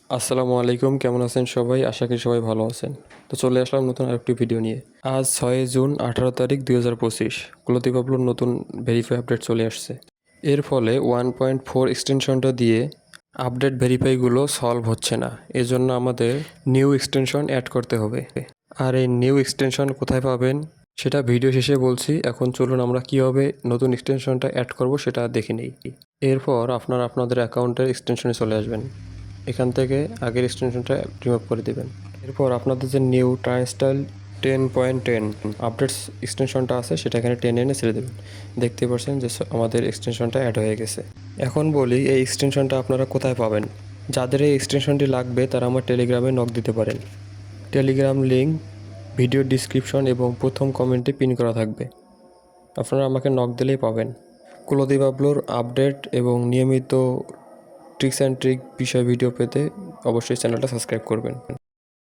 আসসালামু আলাইকুম, কেমন আছেন সবাই? আশা করি সবাই ভালো আছেন। তো চলে আসলাম নতুন আরেকটি ভিডিও নিয়ে। আজ 6 জুন 18 তারিখ 2025। কুলদীপ বাবলুর নতুন ভেরিফাই আপডেট চলে আসছে। এর ফলে 1.4 এক্সটেনশনটা দিয়ে আপডেট ভেরিফাইগুলো সলভ হচ্ছে না। এজন্য আমাদের নিউ এক্সটেনশন অ্যাড করতে হবে। আর এই নিউ এক্সটেনশন কোথায় পাবেন সেটা ভিডিও শেষে বলছি। এখন চলুন আমরা কীভাবে নতুন এক্সটেনশনটা অ্যাড করব সেটা দেখে নিই। এরপর আপনারা আপনাদের অ্যাকাউন্টের এক্সটেনশনে চলে আসবেন। এখান থেকে আগের এক্সটেনশনটা রিমুভ করে দেবেন। এরপর আপনাদের যে নিউ ট্রাইস্টাইল 10.10 আপডেটস এক্সটেনশনটা আছে সেটা এখানে টেনে এনে ছেড়ে দেবেন। দেখতে পাচ্ছেন যে আমাদের এক্সটেনশনটা অ্যাড হয়ে গেছে। এখন বলি এই এক্সটেনশনটা আপনারা কোথায় পাবেন। যাদের এই এক্সটেনশনটি লাগবে তারা আমার টেলিগ্রামে নক দিতে পারেন। টেলিগ্রাম লিঙ্ক ভিডিও ডিসক্রিপশন এবং প্রথম কমেন্টে পিন করা থাকবে। আপনারা আমাকে নক দিলেই পাবেন। কুলদীপ বাবলুর আপডেট এবং নিয়মিত ট্রিক্স অ্যান্ড ট্রিক বিষয় ভিডিও পেতে অবশ্যই চ্যানেলটা সাবস্ক্রাইব করবেন।